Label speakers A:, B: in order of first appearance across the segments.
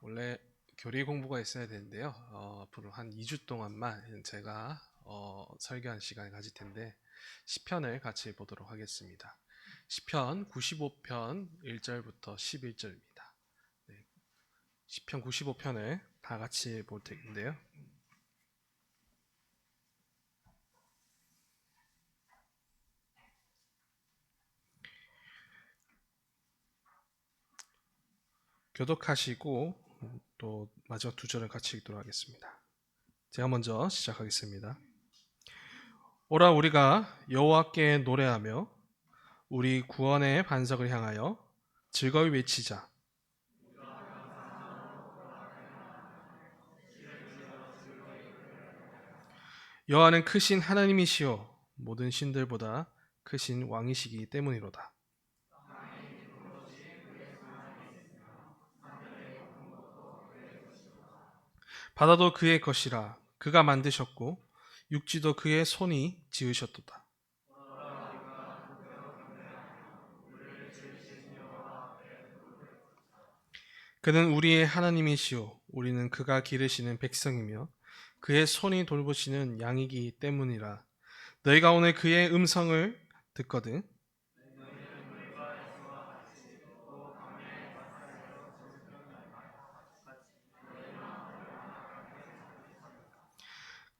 A: 원래 교리 공부가 있어야 되는데요. 앞으로 한 2주 동안만 제가 설교한 시간을 가질 텐데 시편을 같이 보도록 하겠습니다. 시편 95편 1절부터 11절입니다. 네, 시편 95편을 다 같이 볼 텐데요. 교독하시고 또 마지막 두 절을 같이 읽도록 하겠습니다. 제가 먼저 시작하겠습니다. 오라 우리가 여호와께 노래하며 우리 구원의 반석을 향하여 즐거이 외치자. 여호와는 크신 하나님이시요 모든 신들보다 크신 왕이시기 때문이로다. 바다도 그의 것이라 그가 만드셨고 육지도 그의 손이 지으셨도다. 그는 우리의 하나님이시요 우리는 그가 기르시는 백성이며 그의 손이 돌보시는 양이기 때문이라. 너희가 오늘 그의 음성을 듣거든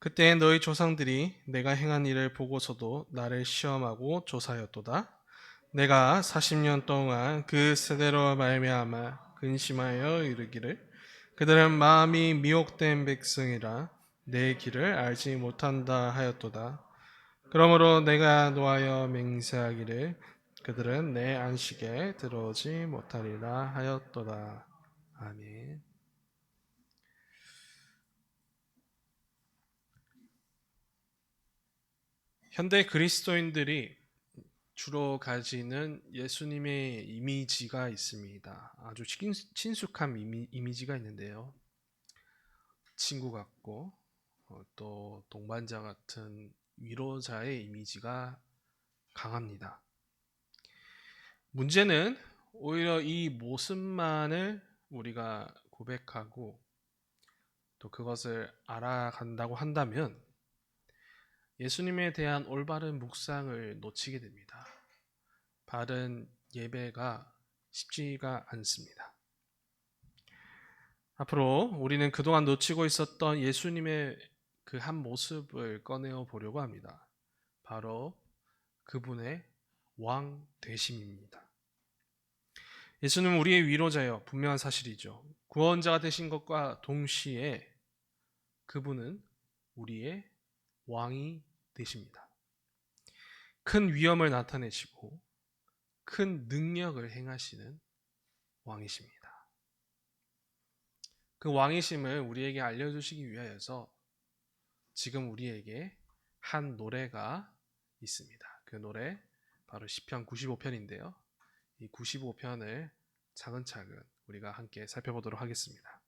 A: 그때 너희 조상들이 내가 행한 일을 보고서도 나를 시험하고 조사하였도다. 내가 40년 동안 그 세대로 말미암아 근심하여 이르기를 그들은 마음이 미혹된 백성이라 내 길을 알지 못한다 하였도다. 그러므로 내가 노하여 맹세하기를 그들은 내 안식에 들어오지 못하리라 하였도다. 아멘. 현대 그리스도인들이 주로 가지는 예수님의 이미지가 있습니다. 아주 친숙한 이미지가 있는데요. 친구 같고 또 동반자 같은 위로자의 이미지가 강합니다. 문제는 오히려 이 모습만을 우리가 고백하고 또 그것을 알아간다고 한다면 예수님에 대한 올바른 묵상을 놓치게 됩니다. 바른 예배가 쉽지가 않습니다. 앞으로 우리는 그동안 놓치고 있었던 예수님의 그 한 모습을 꺼내어 보려고 합니다. 바로 그분의 왕 되심입니다. 예수는 우리의 위로자여 분명한 사실이죠. 구원자가 되신 것과 동시에 그분은 우리의 왕이 되십니다. 큰 위엄을 나타내시고 큰 능력을 행하시는 왕이십니다. 그 왕이심을 우리에게 알려주시기 위하여서 지금 우리에게 한 노래가 있습니다. 그 노래 바로 시편 95편인데요. 이 95편을 차근차근 우리가 함께 살펴보도록 하겠습니다.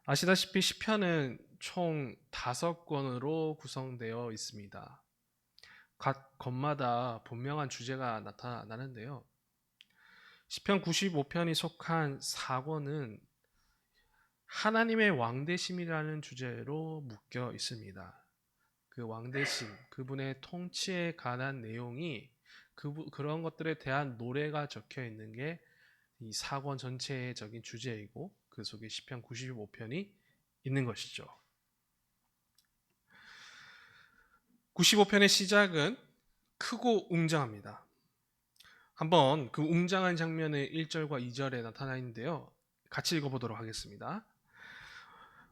A: 아시다시피 시편은 총 5권으로 구성되어 있습니다. 각 권마다 분명한 주제가 나타나는데요. 시편 95편이 속한 4권은 하나님의 왕되심이라는 주제로 묶여 있습니다. 그 왕되심, 그분의 통치에 관한 내용이 그런 것들에 대한 노래가 적혀 있는 게 이 4권 전체적인 주제이고 그 속에 시편 95편이 있는 것이죠. 95편의 시작은 크고 웅장합니다. 한번 그 웅장한 장면의 1절과 2절에 나타나 있는데요. 같이 읽어보도록 하겠습니다.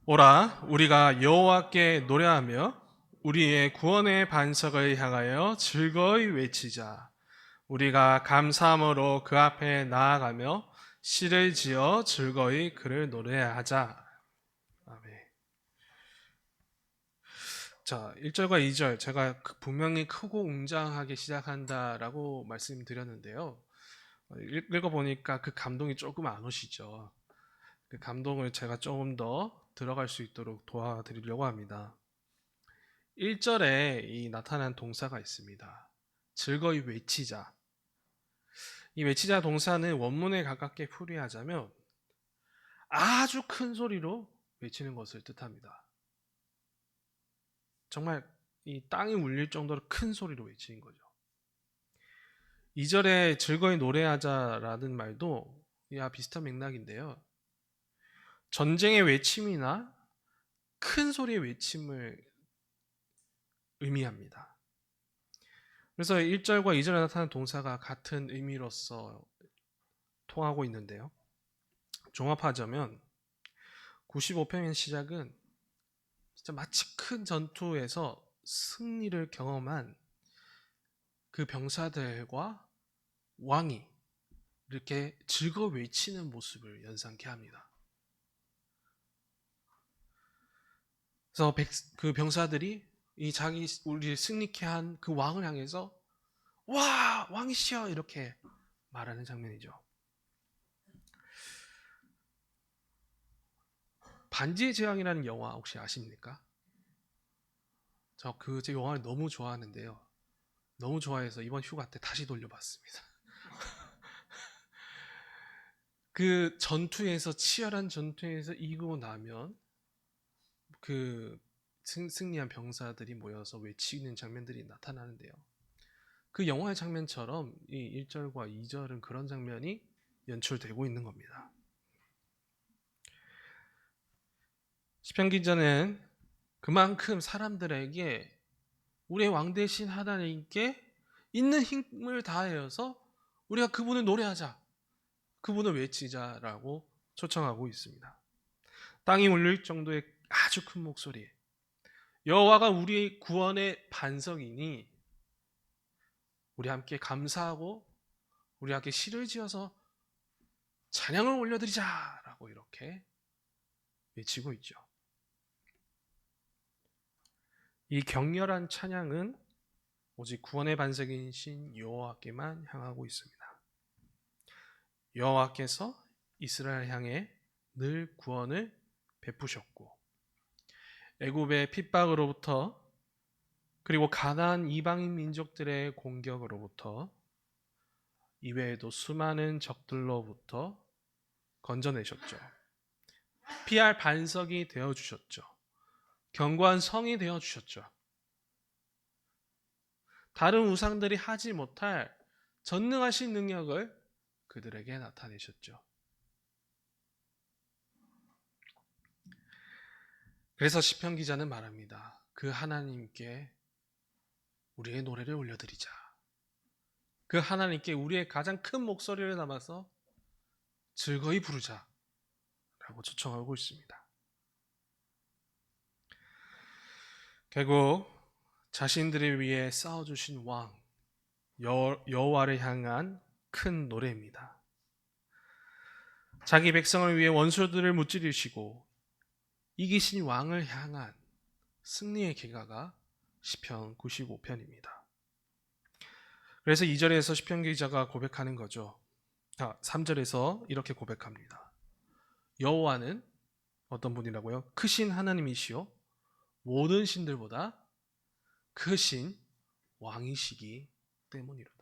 A: 오라 우리가 여호와께 노래하며 우리의 구원의 반석을 향하여 즐거이 외치자. 우리가 감사함으로 그 앞에 나아가며 시를 지어 즐거이 그를 노래하자. 아멘. 자, 1절과 2절 제가 분명히 크고 웅장하게 시작한다라고 말씀드렸는데요. 읽어보니까 그 감동이 조금 안 오시죠. 그 감동을 제가 조금 더 들어갈 수 있도록 도와드리려고 합니다. 1절에 이 나타난 동사가 있습니다. 즐거이 외치자. 이 외치자 동사는 원문에 가깝게 풀이하자면 아주 큰 소리로 외치는 것을 뜻합니다. 정말 이 땅이 울릴 정도로 큰 소리로 외치는 거죠. 2절에 즐거이 노래하자라는 말도 이와 비슷한 맥락인데요. 전쟁의 외침이나 큰 소리의 외침을 의미합니다. 그래서 1절과 2절에 나타나는 동사가 같은 의미로서 통하고 있는데요. 종합하자면 95편의 시작은 진짜 마치 큰 전투에서 승리를 경험한 그 병사들과 왕이 이렇게 즐거워 외치는 모습을 연상케 합니다. 그래서 그 병사들이 이 우리를 승리케 한 그 왕을 향해서 와 왕이시여 이렇게 말하는 장면이죠. 반지의 제왕이라는 영화 혹시 아십니까? 저 그 영화를 너무 좋아하는데요. 너무 좋아해서 이번 휴가 때 다시 돌려봤습니다. 그 전투에서 치열한 전투에서 이기고 나면 그 승리한 병사들이 모여서 외치는 장면들이 나타나는데요. 그 영화의 장면처럼 이 1절과 2절은 그런 장면이 연출되고 있는 겁니다. 시편 기자는 그만큼 사람들에게 우리의 왕 대신 하나님께 있는 힘을 다하여서 우리가 그분을 노래하자, 그분을 외치자라고 초청하고 있습니다. 땅이 울릴 정도의 아주 큰 목소리, 여호와가 우리의 구원의 반석이니 우리 함께 감사하고 우리 함께 시를 지어서 찬양을 올려드리자라고 이렇게 외치고 있죠. 이 격렬한 찬양은 오직 구원의 반석이신 여호와께만 향하고 있습니다. 여호와께서 이스라엘 향해 늘 구원을 베푸셨고 애굽의 핍박으로부터 그리고 가나안 이방인 민족들의 공격으로부터 이외에도 수많은 적들로부터 건져내셨죠. 피할 반석이 되어주셨죠. 견고한 성이 되어주셨죠. 다른 우상들이 하지 못할 전능하신 능력을 그들에게 나타내셨죠. 그래서 시편 기자는 말합니다. 그 하나님께 우리의 노래를 올려드리자. 그 하나님께 우리의 가장 큰 목소리를 담아서 즐거이 부르자 라고 초청하고 있습니다. 결국 자신들을 위해 싸워주신 왕 여호와를 향한 큰 노래입니다. 자기 백성을 위해 원수들을 무찌르시고 이기신 왕을 향한 승리의 기가가 시편 95편입니다. 그래서 2절에서 시편 기자가 고백하는 거죠. 3절에서 이렇게 고백합니다. 여호와는 어떤 분이라고요? 크신 하나님이시요 모든 신들보다 크신 왕이시기 때문이로다.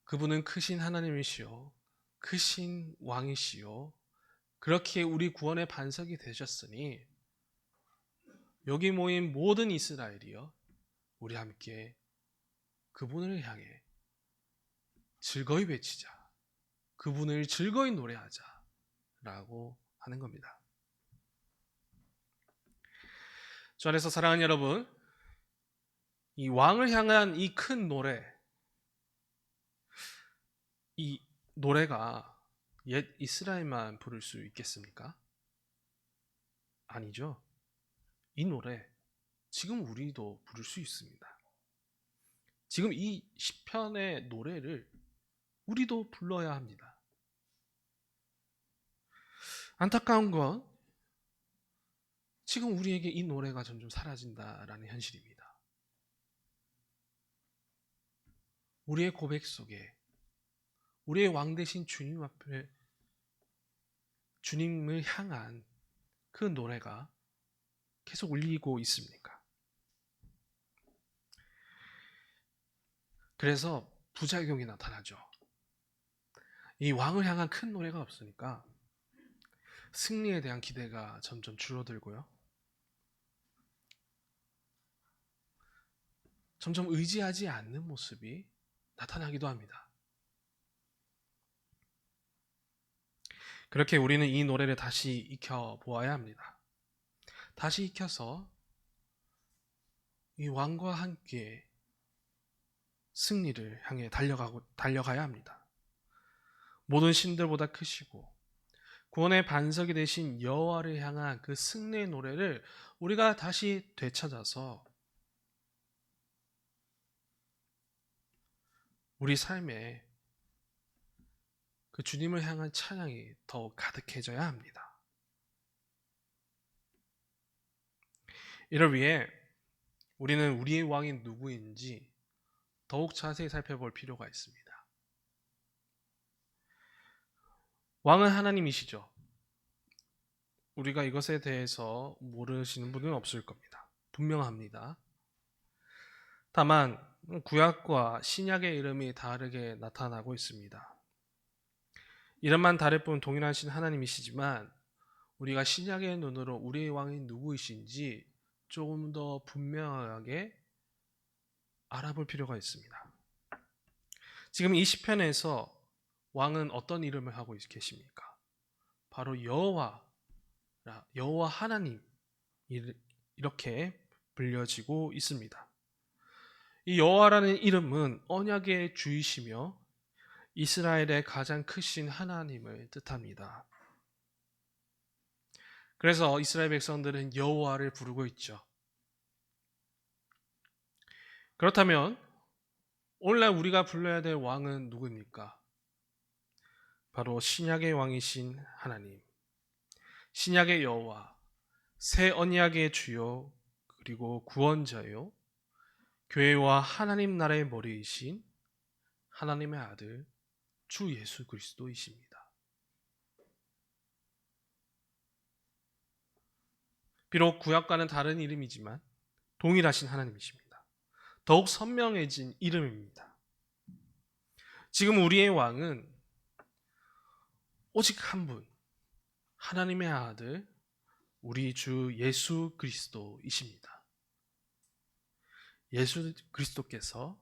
A: 그분은 크신 하나님이시요 크신 왕이시요 그렇게 우리 구원의 반석이 되셨으니 여기 모인 모든 이스라엘이요 우리 함께 그분을 향해 즐거이 외치자. 그분을 즐거이 노래하자 라고 하는 겁니다. 주 안에서 사랑하는 여러분, 이 왕을 향한 이 큰 노래, 이 노래가 옛 이스라엘만 부를 수 있겠습니까? 아니죠. 이 노래 지금 우리도 부를 수 있습니다. 지금 이 시편의 노래를 우리도 불러야 합니다. 안타까운 건 지금 우리에게 이 노래가 점점 사라진다라는 현실입니다. 우리의 고백 속에 우리의 왕 대신 주님 앞에 주님을 향한 그 노래가 계속 울리고 있습니까? 그래서 부작용이 나타나죠. 이 왕을 향한 큰 노래가 없으니까 승리에 대한 기대가 점점 줄어들고요. 점점 의지하지 않는 모습이 나타나기도 합니다. 그렇게 우리는 이 노래를 다시 익혀보아야 합니다. 다시 익혀서 이 왕과 함께 승리를 향해 달려가야 합니다. 모든 신들보다 크시고 구원의 반석이 되신 여호와를 향한 그 승리의 노래를 우리가 다시 되찾아서 우리 삶에 그 주님을 향한 찬양이 더욱 가득해져야 합니다. 이를 위해 우리는 우리의 왕이 누구인지 더욱 자세히 살펴볼 필요가 있습니다. 왕은 하나님이시죠. 우리가 이것에 대해서 모르시는 분은 없을 겁니다. 분명합니다. 다만 구약과 신약의 이름이 다르게 나타나고 있습니다. 이름만 다를 뿐 동일하신 하나님이시지만 우리가 신약의 눈으로 우리의 왕이 누구이신지 조금 더 분명하게 알아볼 필요가 있습니다. 지금 이 시편에서 왕은 어떤 이름을 하고 계십니까? 바로 여호와 하나님 이렇게 불려지고 있습니다. 이 여호와라는 이름은 언약의 주이시며 이스라엘의 가장 크신 하나님을 뜻합니다. 그래서 이스라엘 백성들은 여호와를 부르고 있죠. 그렇다면 오늘날 우리가 불러야 될 왕은 누구입니까? 바로 신약의 왕이신 하나님, 신약의 여호와, 새 언약의 주요 그리고 구원자요, 교회와 하나님 나라의 머리이신 하나님의 아들 주 예수 그리스도이십니다. 비록 구약과는 다른 이름이지만 동일하신 하나님이십니다. 더욱 선명해진 이름입니다. 지금 우리의 왕은 오직 한 분, 하나님의 아들 우리 주 예수 그리스도이십니다. 예수 그리스도께서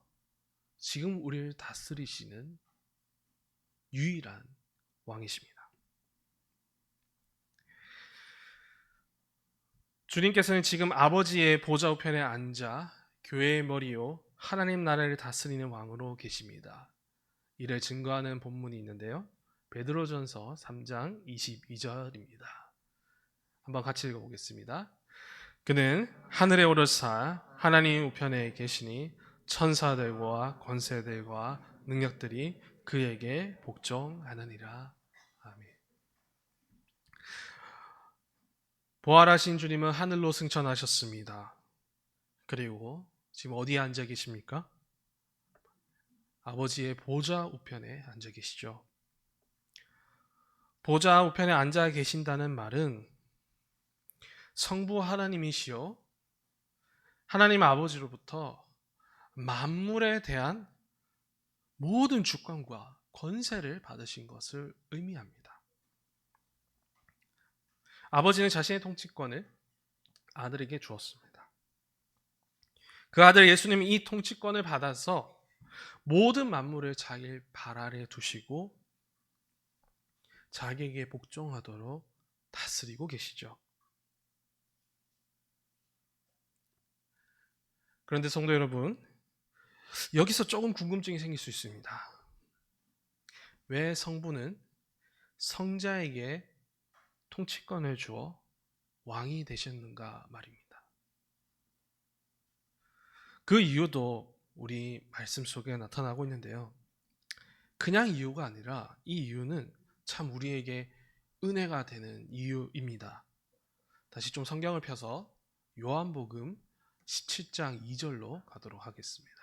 A: 지금 우리를 다스리시는 유일한 왕이십니다. 주님께서는 지금 아버지의 보좌 우편에 앉아 교회의 머리요 하나님 나라를 다스리는 왕으로 계십니다. 이를 증거하는 본문이 있는데요. 베드로전서 3장 22절입니다. 한번 같이 읽어보겠습니다. 그는 하늘에 오르사 하나님 우편에 계시니 천사들과 권세들과 능력들이 그에게 복종하느니라. 아멘. 부활하신 주님은 하늘로 승천하셨습니다. 그리고 지금 어디에 앉아 계십니까? 아버지의 보좌 우편에 앉아 계시죠. 보좌 우편에 앉아 계신다는 말은 성부 하나님이시요 하나님 아버지로부터 만물에 대한 모든 주권과 권세를 받으신 것을 의미합니다. 아버지는 자신의 통치권을 아들에게 주었습니다. 그 아들 예수님이 이 통치권을 받아서 모든 만물을 자기 발 아래 두시고 자기에게 복종하도록 다스리고 계시죠. 그런데 성도 여러분, 여기서 조금 궁금증이 생길 수 있습니다. 왜 성부는 성자에게 통치권을 주어 왕이 되셨는가 말입니다. 그 이유도 우리 말씀 속에 나타나고 있는데요. 그냥 이유가 아니라 이 이유는 참 우리에게 은혜가 되는 이유입니다. 다시 좀 성경을 펴서 요한복음 17장 2절로 가도록 하겠습니다.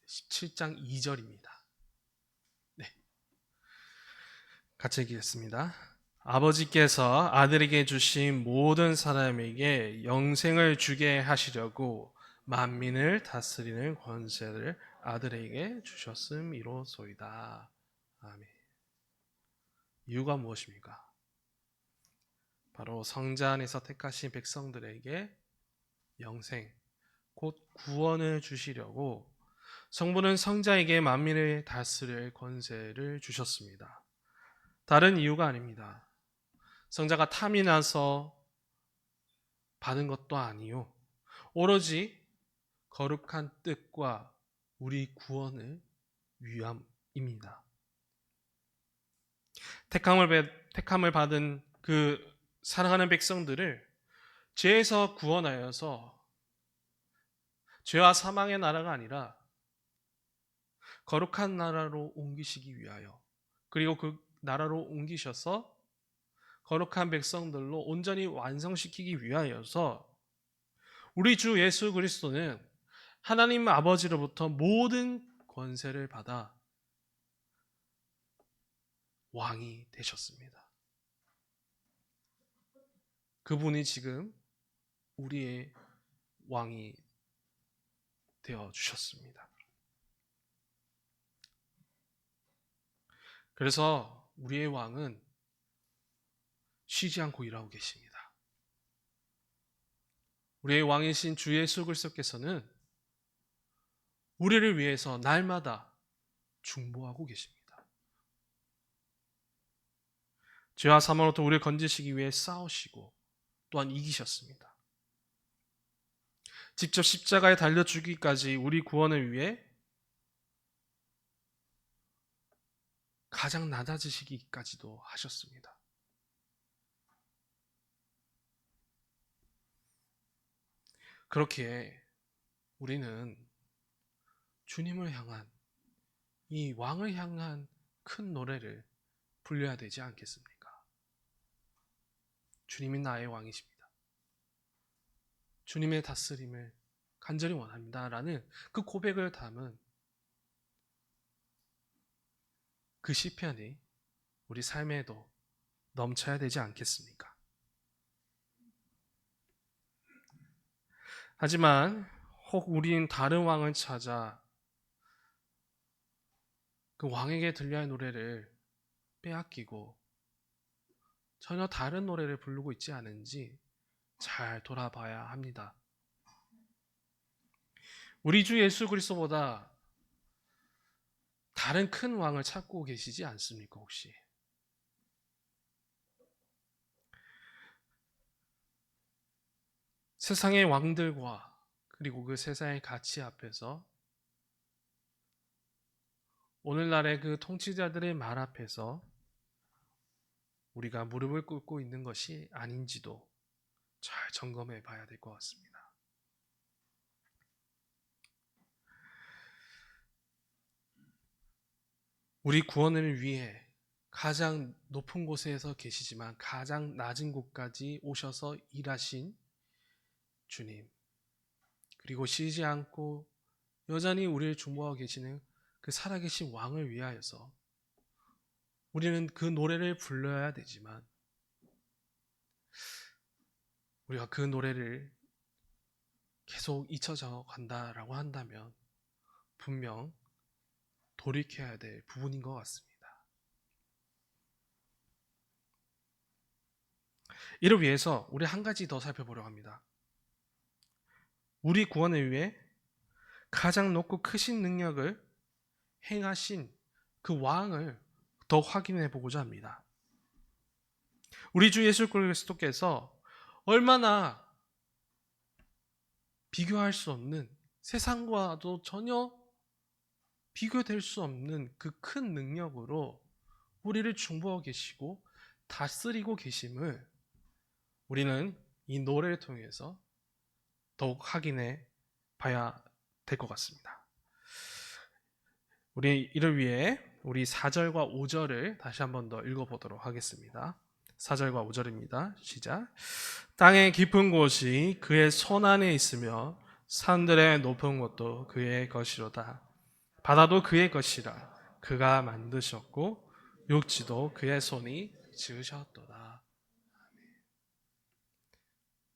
A: 17장 2절입니다. 네. 같이 읽겠습니다. 아버지께서 아들에게 주신 모든 사람에게 영생을 주게 하시려고 만민을 다스리는 권세를 아들에게 주셨음이로소이다. 아멘. 이유가 무엇입니까? 바로 성자 안에서 택하신 백성들에게 영생, 곧 구원을 주시려고 성부는 성자에게 만민을 다스릴 권세를 주셨습니다. 다른 이유가 아닙니다. 성자가 탐이 나서 받은 것도 아니요, 오로지 거룩한 뜻과 우리 구원을 위함입니다. 택함을 받은 그 사랑하는 백성들을 죄에서 구원하여서 죄와 사망의 나라가 아니라 거룩한 나라로 옮기시기 위하여, 그리고 그 나라로 옮기셔서 거룩한 백성들로 온전히 완성시키기 위하여서 우리 주 예수 그리스도는 하나님 아버지로부터 모든 권세를 받아 왕이 되셨습니다. 그분이 지금 우리의 왕이 되어 주셨습니다. 그래서 우리의 왕은 쉬지 않고 일하고 계십니다. 우리의 왕이신 주 예수 그리스도께서는 우리를 위해서 날마다 중보하고 계십니다. 죄와 사망으로부터 우리를 건지시기 위해 싸우시고 또한 이기셨습니다. 직접 십자가에 달려 죽기까지 우리 구원을 위해 가장 낮아지시기까지도 하셨습니다. 그렇기에 우리는 주님을 향한, 이 왕을 향한 큰 노래를 불려야 되지 않겠습니까? 주님이 나의 왕이십니다. 주님의 다스림을 간절히 원합니다. 라는 그 고백을 담은 그 시편이 우리 삶에도 넘쳐야 되지 않겠습니까? 하지만 혹 우린 다른 왕을 찾아 그 왕에게 들려야 할 노래를 빼앗기고 전혀 다른 노래를 부르고 있지 않은지 잘 돌아봐야 합니다. 우리 주 예수 그리스도보다 다른 큰 왕을 찾고 계시지 않습니까, 혹시? 세상의 왕들과 그리고 그 세상의 가치 앞에서, 오늘날의 그 통치자들의 말 앞에서 우리가 무릎을 꿇고 있는 것이 아닌지도 잘 점검해 봐야 될 것 같습니다. 우리 구원을 위해 가장 높은 곳에서 계시지만 가장 낮은 곳까지 오셔서 일하신 주님, 그리고 쉬지 않고 여전히 우리를 중보하고 계시는 그 살아계신 왕을 위하여서 우리는 그 노래를 불러야 되지만, 우리가 그 노래를 계속 잊혀져 간다라고 한다면 분명 돌이켜야 될 부분인 것 같습니다. 이를 위해서 우리 한 가지 더 살펴보려고 합니다. 우리 구원을 위해 가장 높고 크신 능력을 행하신 그 왕을 더 확인해 보고자 합니다. 우리 주 예수 그리스도께서 얼마나 비교할 수 없는, 세상과도 전혀 비교될 수 없는 그 큰 능력으로 우리를 중보하고 계시고 다스리고 계심을 우리는 이 노래를 통해서 더욱 확인해 봐야 될 것 같습니다. 우리 이를 위해 우리 4절과 5절을 다시 한번 더 읽어보도록 하겠습니다. 4절과 5절입니다. 시작. 땅의 깊은 곳이 그의 손 안에 있으며 산들의 높은 곳도 그의 것이로다. 바다도 그의 것이라. 그가 만드셨고 육지도 그의 손이 지으셨도다.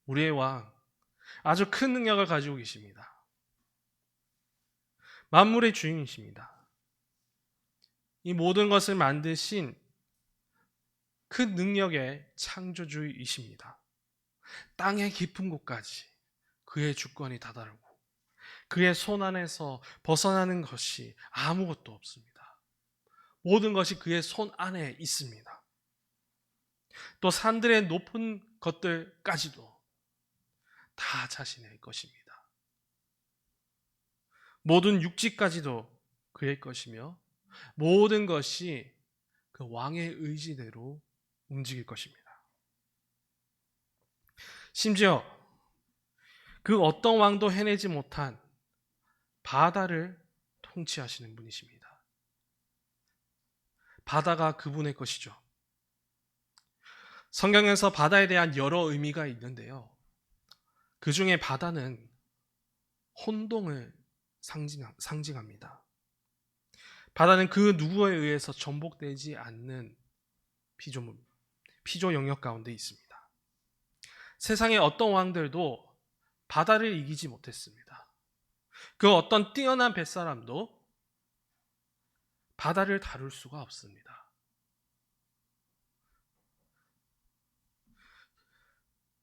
A: 우리의 왕, 아주 큰 능력을 가지고 계십니다. 만물의 주인이십니다. 이 모든 것을 만드신 그 능력의 창조주이십니다. 땅의 깊은 곳까지 그의 주권이 다다르고 그의 손 안에서 벗어나는 것이 아무것도 없습니다. 모든 것이 그의 손 안에 있습니다. 또 산들의 높은 것들까지도 다 자신의 것입니다. 모든 육지까지도 그의 것이며 모든 것이 그 왕의 의지대로 움직일 것입니다. 심지어 그 어떤 왕도 해내지 못한 바다를 통치하시는 분이십니다. 바다가 그분의 것이죠. 성경에서 바다에 대한 여러 의미가 있는데요. 그 중에 바다는 혼돈을 상징합니다. 바다는 그 누구에 의해서 전복되지 않는 피조 영역 가운데 있습니다. 세상의 어떤 왕들도 바다를 이기지 못했습니다. 그 어떤 뛰어난 뱃사람도 바다를 다룰 수가 없습니다.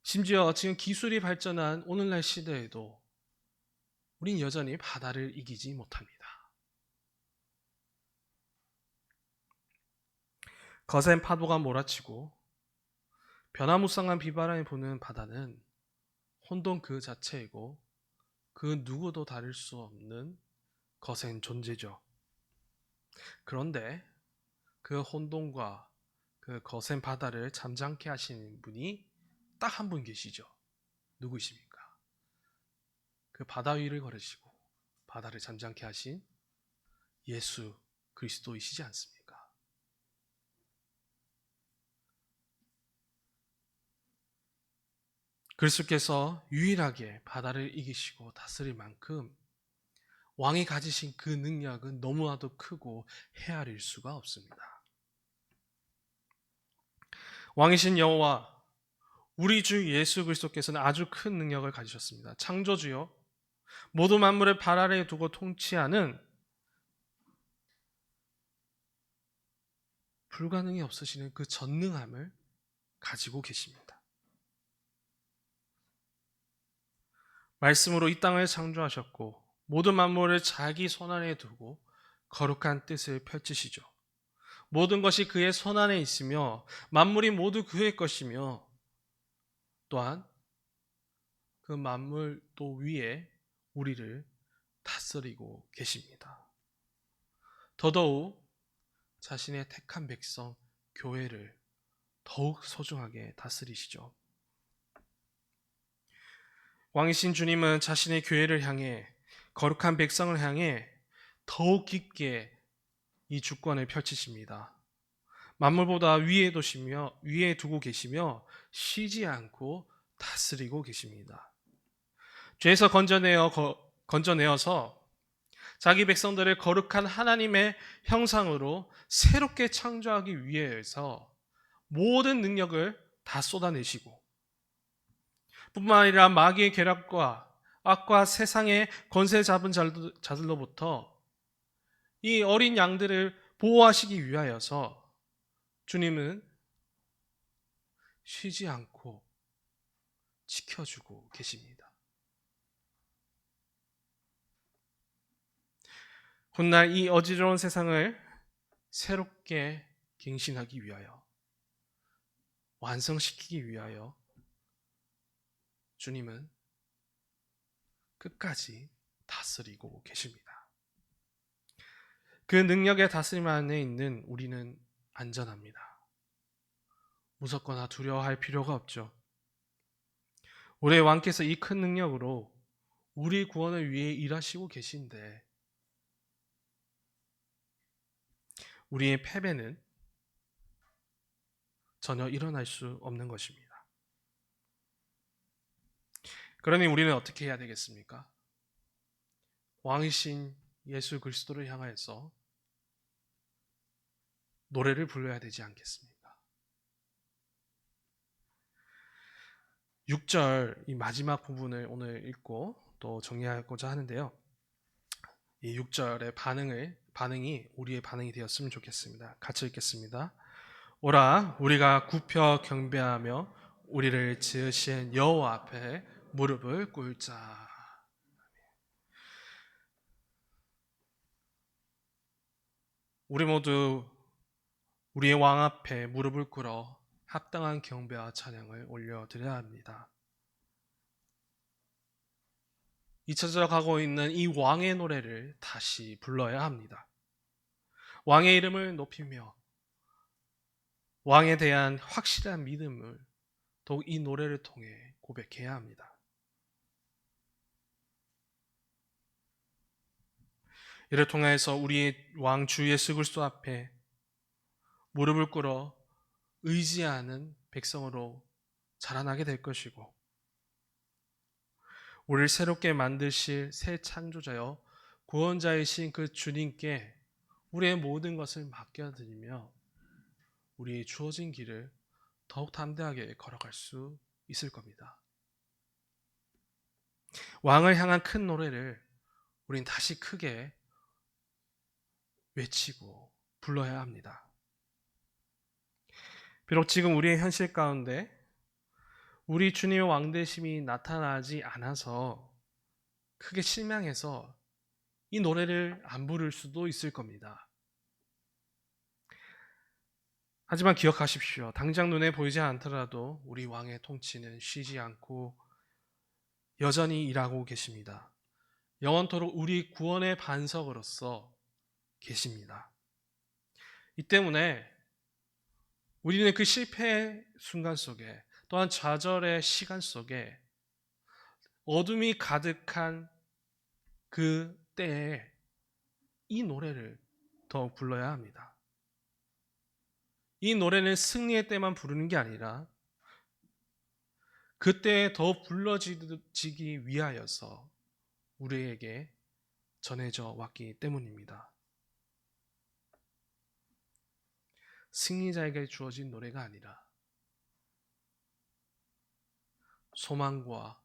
A: 심지어 지금 기술이 발전한 오늘날 시대에도 우린 여전히 바다를 이기지 못합니다. 거센 파도가 몰아치고 변화무쌍한 비바람이 부는 바다는 혼돈 그 자체이고 그 누구도 다룰 수 없는 거센 존재죠. 그런데 그 혼돈과 그 거센 바다를 잠잠케 하시는 분이 딱 한 분 계시죠. 누구이십니까? 그 바다 위를 걸으시고 바다를 잠잠케 하신 예수 그리스도이시지 않습니까? 그리스도께서 유일하게 바다를 이기시고 다스릴 만큼 왕이 가지신 그 능력은 너무나도 크고 헤아릴 수가 없습니다. 왕이신 여호와 우리 주 예수 그리스도께서는 아주 큰 능력을 가지셨습니다. 창조주요 모든 만물을 발 아래에 두고 통치하는 불가능이 없으시는 그 전능함을 가지고 계십니다. 말씀으로 이 땅을 창조하셨고 모든 만물을 자기 손 안에 두고 거룩한 뜻을 펼치시죠. 모든 것이 그의 손 안에 있으며 만물이 모두 그의 것이며 또한 그 만물 또 위에 우리를 다스리고 계십니다. 더더욱 자신의 택한 백성 교회를 더욱 소중하게 다스리시죠. 왕이신 주님은 자신의 교회를 향해 거룩한 백성을 향해 더욱 깊게 이 주권을 펼치십니다. 만물보다 위에 두고 계시며 쉬지 않고 다스리고 계십니다. 죄에서 건져내어서 자기 백성들을 거룩한 하나님의 형상으로 새롭게 창조하기 위해서 모든 능력을 다 쏟아내시고 뿐만 아니라 마귀의 계략과 악과 세상의 권세 잡은 자들로부터 이 어린 양들을 보호하시기 위하여서 주님은 쉬지 않고 지켜주고 계십니다. 훗날 이 어지러운 세상을 새롭게 갱신하기 위하여 완성시키기 위하여 주님은 끝까지 다스리고 계십니다. 그 능력의 다스림 안에 있는 우리는 안전합니다. 무섭거나 두려워할 필요가 없죠. 우리의 왕께서 이 큰 능력으로 우리 구원을 위해 일하시고 계신데 우리의 패배는 전혀 일어날 수 없는 것입니다. 그러니 우리는 어떻게 해야 되겠습니까? 왕이신 예수 그리스도를 향하여서 노래를 불러야 되지 않겠습니까? 6절 이 마지막 부분을 오늘 읽고 또 정리하고자 하는데요. 이 6절의 반응이 우리의 반응이 되었으면 좋겠습니다. 같이 읽겠습니다. 오라 우리가 굽혀 경배하며 우리를 지으신 여호와 앞에 무릎을 꿇자. 우리 모두 우리의 왕 앞에 무릎을 꿇어 합당한 경배와 찬양을 올려드려야 합니다. 잊혀져 가고 있는 이 왕의 노래를 다시 불러야 합니다. 왕의 이름을 높이며 왕에 대한 확실한 믿음을 더욱 이 노래를 통해 고백해야 합니다. 이를 통해서 우리의 왕 주 예수 그리스도 앞에 무릎을 꿇어 의지하는 백성으로 자라나게 될 것이고, 우리를 새롭게 만드실 새 창조자여 구원자이신 그 주님께 우리의 모든 것을 맡겨드리며 우리의 주어진 길을 더욱 담대하게 걸어갈 수 있을 겁니다. 왕을 향한 큰 노래를 우린 다시 크게 외치고 불러야 합니다. 비록 지금 우리의 현실 가운데 우리 주님의 왕되심이 나타나지 않아서 크게 실망해서 이 노래를 안 부를 수도 있을 겁니다. 하지만 기억하십시오. 당장 눈에 보이지 않더라도 우리 왕의 통치는 쉬지 않고 여전히 일하고 계십니다. 영원토록 우리 구원의 반석으로서 계십니다. 이 때문에 우리는 그 실패의 순간 속에 또한 좌절의 시간 속에 어둠이 가득한 그 때에 이 노래를 더욱 불러야 합니다. 이 노래는 승리의 때만 부르는 게 아니라 그때에 더 불러지기 위하여서 우리에게 전해져 왔기 때문입니다. 승리자에게 주어진 노래가 아니라 소망과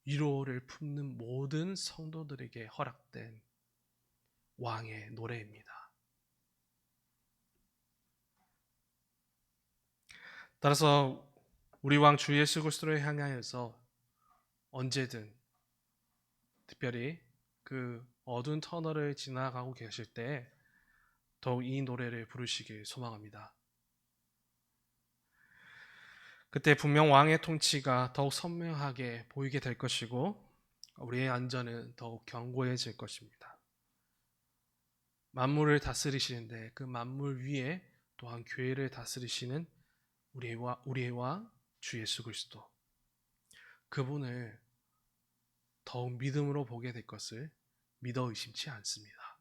A: 위로를 품는 모든 성도들에게 허락된 왕의 노래입니다. 따라서 우리 왕 주 예수 그리스도를 향하여서 언제든, 특별히 그 어두운 터널을 지나가고 계실 때 더욱 이 노래를 부르시길 소망합니다. 그때 분명 왕의 통치가 더욱 선명하게 보이게 될 것이고 우리의 안전은 더욱 견고해질 것입니다. 만물을 다스리시는데 그 만물 위에 또한 교회를 다스리시는 우리의 왕 주 예수 그리스도, 그분을 더욱 믿음으로 보게 될 것을 믿어 의심치 않습니다.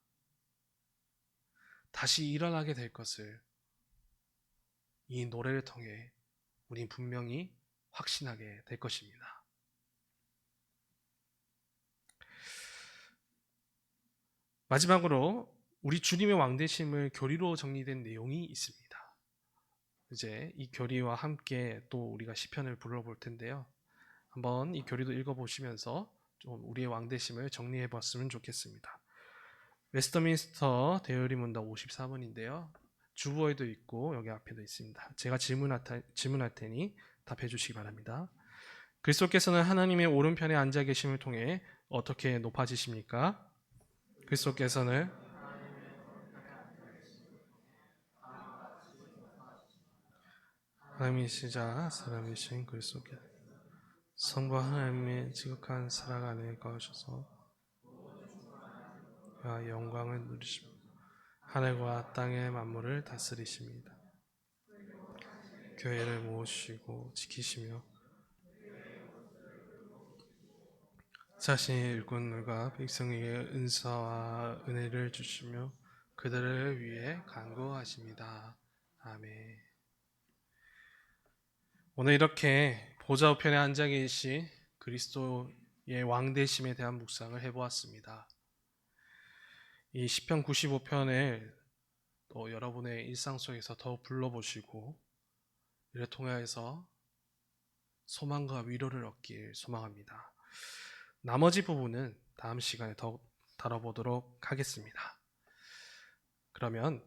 A: 다시 일어나게 될 것을 이 노래를 통해 우린 분명히 확신하게 될 것입니다. 마지막으로 우리 주님의 왕되심을 교리로 정리된 내용이 있습니다. 이제 이 교리와 함께 또 우리가 시편을 불러볼 텐데요. 한번 이 교리도 읽어보시면서 좀 우리의 왕되심을 정리해봤으면 좋겠습니다. 웨스터민스터 대여리 문답 54번인데요. 주보에도 있고 여기 앞에도 있습니다. 제가 질문할 테니 답해 주시기 바랍니다. 그리스도께서는 하나님의 오른편에 앉아 계심을 통해 어떻게 높아지십니까? 그리스도께서는 하나님이시자 사람이신 그리스도께서 성과 하나님의 지극한 사랑 안에 거하셔서 그와 영광을 누리시며 하늘과 땅의 만물을 다스리십니다. 교회를 모으시고 지키시며 자신의 일꾼들과 백성에게 은사와 은혜를 주시며 그들을 위해 간구하십니다. 아멘. 오늘 이렇게 보좌 우편에 앉아 계신 그리스도의 왕되심에 대한 묵상을 해보았습니다. 이 시편 95편을 또 여러분의 일상 속에서 더욱 불러보시고 이를 통하여서 소망과 위로를 얻길 소망합니다. 나머지 부분은 다음 시간에 더욱 다뤄보도록 하겠습니다. 그러면